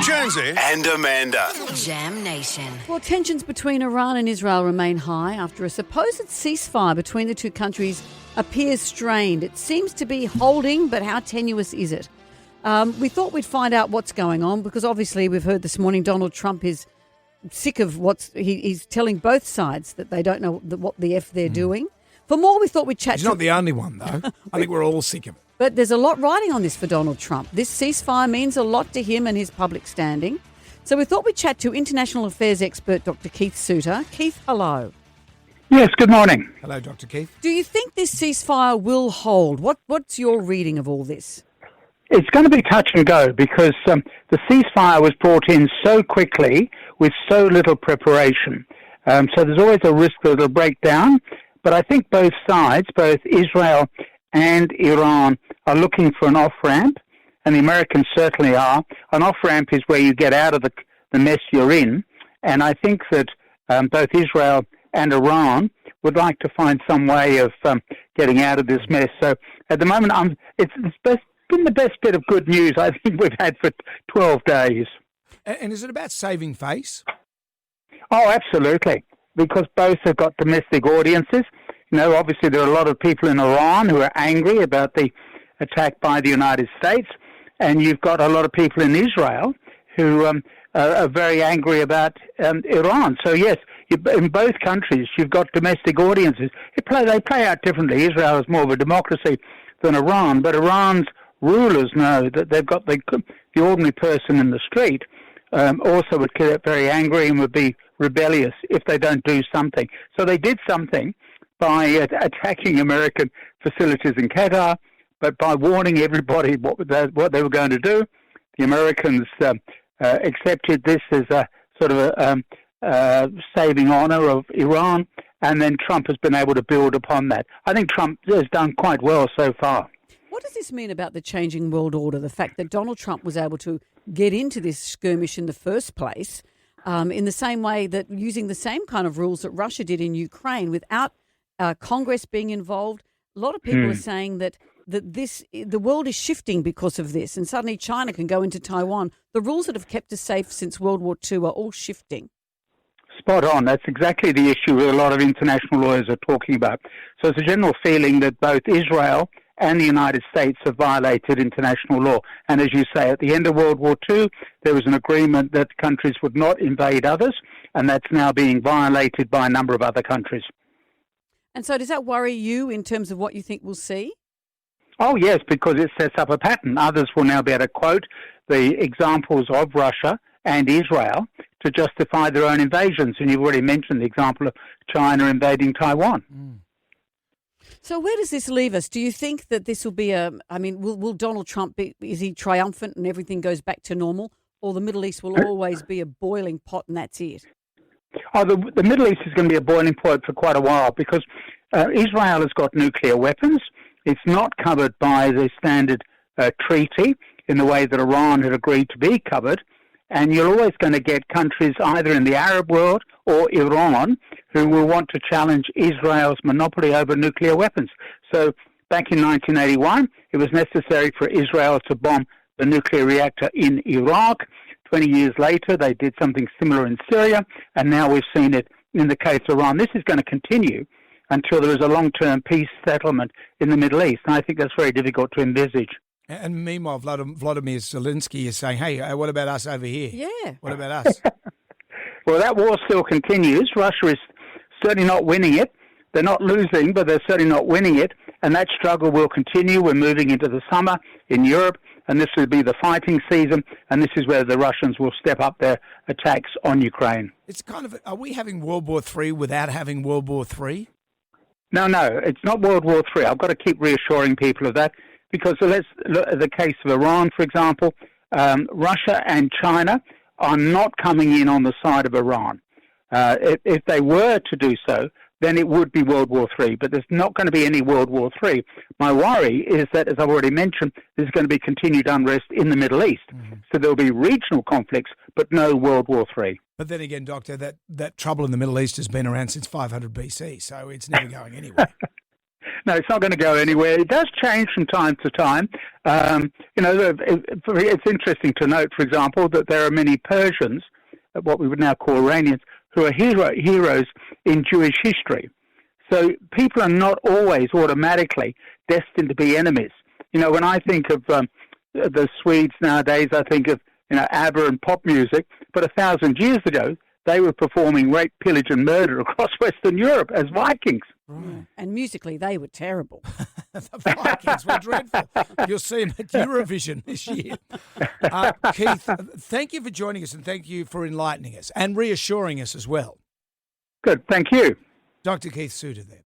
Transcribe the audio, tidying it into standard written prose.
Jonesy and Amanda. Jam Nation. Well, tensions between Iran and Israel remain high after a supposed ceasefire between the two countries appears strained. It seems to be holding, but how tenuous is it? We thought we'd find out what's going on because obviously we've heard this morning Donald Trump is sick of he's telling both sides that they don't know what the F they're doing. For more, we thought we'd chat. He's not the only one, though. I think we're all sick of him. But there's a lot riding on this for Donald Trump. This ceasefire means a lot to him and his public standing. So we thought we'd chat to international affairs expert Dr. Keith Suter. Keith, hello. Yes, good morning. Hello, Dr. Keith. Do you think this ceasefire will hold? What's your reading of all this? It's going to be touch and go because the ceasefire was brought in so quickly with so little preparation. So there's always a risk that it'll break down. But I think both sides, both Israel and Iran, are looking for an off-ramp, and the Americans certainly are. An off-ramp is where you get out of the mess you're in, and I think that both Israel and Iran would like to find some way of getting out of this mess. So at the moment, it's been the best bit of good news I think we've had for 12 days. And is it about saving face? Oh, absolutely, because both have got domestic audiences. You know, obviously there are a lot of people in Iran who are angry about the attack by the United States, and you've got a lot of people in Israel who are very angry about Iran. So yes, in both countries you've got domestic audiences. They play out differently. Israel is more of a democracy than Iran, but Iran's rulers know that they've got the ordinary person in the street also would get very angry and would be rebellious if they don't do something. So they did something by attacking American facilities in Qatar, but by warning everybody what they were going to do. The Americans accepted this as a sort of a saving honor of Iran, and then Trump has been able to build upon that. I think Trump has done quite well so far. What does this mean about the changing world order, the fact that Donald Trump was able to get into this skirmish in the first place, in the same way that using the same kind of rules that Russia did in Ukraine without Congress being involved? A lot of people are saying that the world is shifting because of this, and suddenly China can go into Taiwan. The rules that have kept us safe since World War II are all shifting. Spot on. That's exactly the issue that a lot of international lawyers are talking about. So it's a general feeling that both Israel and the United States have violated international law. And as you say, at the end of World War II, there was an agreement that countries would not invade others, and that's now being violated by a number of other countries. And so does that worry you in terms of what you think we'll see? Oh, yes, because it sets up a pattern. Others will now be able to quote the examples of Russia and Israel to justify their own invasions. And you've already mentioned the example of China invading Taiwan. So where does this leave us? Do you think that this will be will Donald Trump is he triumphant and everything goes back to normal, or the Middle East will always be a boiling pot and that's it? Oh, the Middle East is going to be a boiling point for quite a while because Israel has got nuclear weapons. It's not covered by the standard treaty in the way that Iran had agreed to be covered. And you're always going to get countries either in the Arab world or Iran who will want to challenge Israel's monopoly over nuclear weapons. So back in 1981, it was necessary for Israel to bomb the nuclear reactor in Iraq. 20 years later, they did something similar in Syria, and now we've seen it in the case of Iran. This is going to continue until there is a long-term peace settlement in the Middle East, and I think that's very difficult to envisage. And meanwhile, Vladimir Zelensky is saying, hey, what about us over here? Yeah. What about us? Well, that war still continues. Russia is certainly not winning it. They're not losing, but they're certainly not winning it, and that struggle will continue. We're moving into the summer in Europe, and this will be the fighting season, and this is where the Russians will step up their attacks on Ukraine. It's kind of, are we having World War III without having World War III? No, it's not World War III. I've got to keep reassuring people of that, because let's look at the case of Iran, for example. Russia and China are not coming in on the side of Iran. If they were to do so, then it would be World War III, but there's not going to be any World War III. My worry is that, as I've already mentioned, there's going to be continued unrest in the Middle East. So there'll be regional conflicts, but no World War III. But then again, Doctor, that trouble in the Middle East has been around since 500 BC, so it's never going anywhere. No, it's not going to go anywhere. It does change from time to time. It's interesting to note, for example, that there are many Persians, what we would now call Iranians, who are heroes in Jewish history. So people are not always automatically destined to be enemies. When I think of the Swedes nowadays, I think of ABBA and pop music, but 1,000 years ago, they were performing rape, pillage and murder across Western Europe as Vikings. Right. And musically, they were terrible. The Vikings were dreadful. You'll see them at Eurovision this year. Keith, thank you for joining us and thank you for enlightening us and reassuring us as well. Good, thank you. Dr. Keith Suter there.